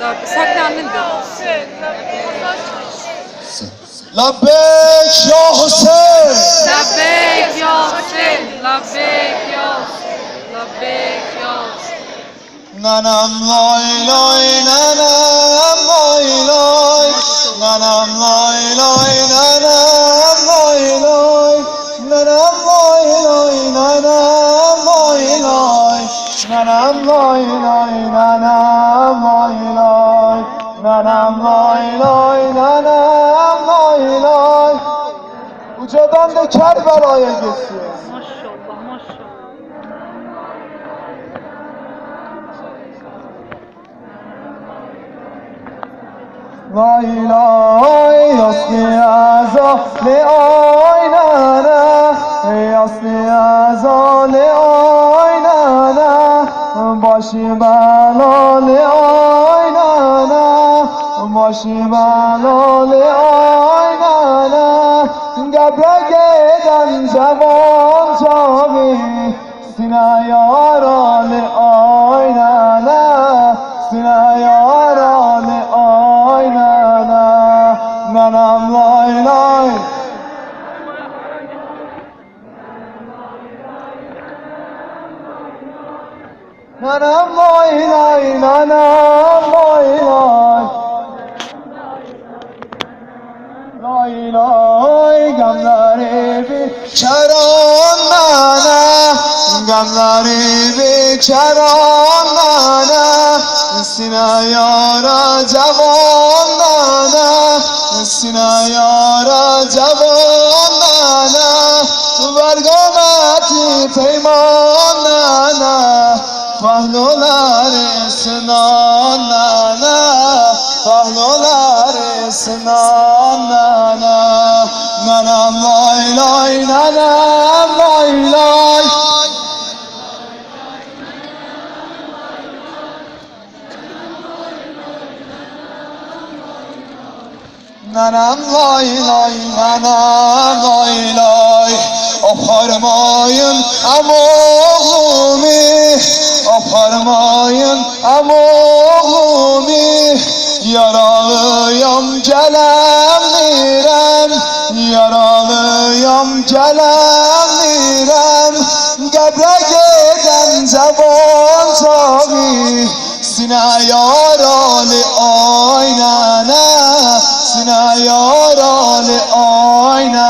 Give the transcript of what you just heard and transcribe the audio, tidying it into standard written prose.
ساكنة عن من ده؟ لبيك يا حسين لبيك يا حسين لبيك يا حسين لبيك يا حسين ننم لای لای ننم لای لای ننم لای لای ننم لای لای ننم لای لای ننم لای لای ننم لای لای ننم لای لای ننم لای لای ننم لای لای Ucadan da Kerbela'ya geçiyor. Maşallah maşallah. Lay lay yasli azali oynana yasli azali oynana başı belalı oynana başı belalı oynana Qəbrə gedən cavan çavi sinə yaralı oynana sinə yaralı oynana Nənəm lay lay Nənəm lay lay nənəm lay lay Lay lay gamları biçaran nana Gamları biçaran nana Sine yara cavan nana Sine yara cavan nana Vergameti peyman nana Fahlolar esnan nana Fahlolar esnan nana Nanam lay lay nanam lay lay Nanam lay lay nanam lay lay Aparmayın amoğlumi Aparmayın amoğlumi Yaralıyam gelemdirem Yaralıyam gelemdirem Qəbrə gedən cavan çavi Sinə yaralı oynana Sinə yaralı oynana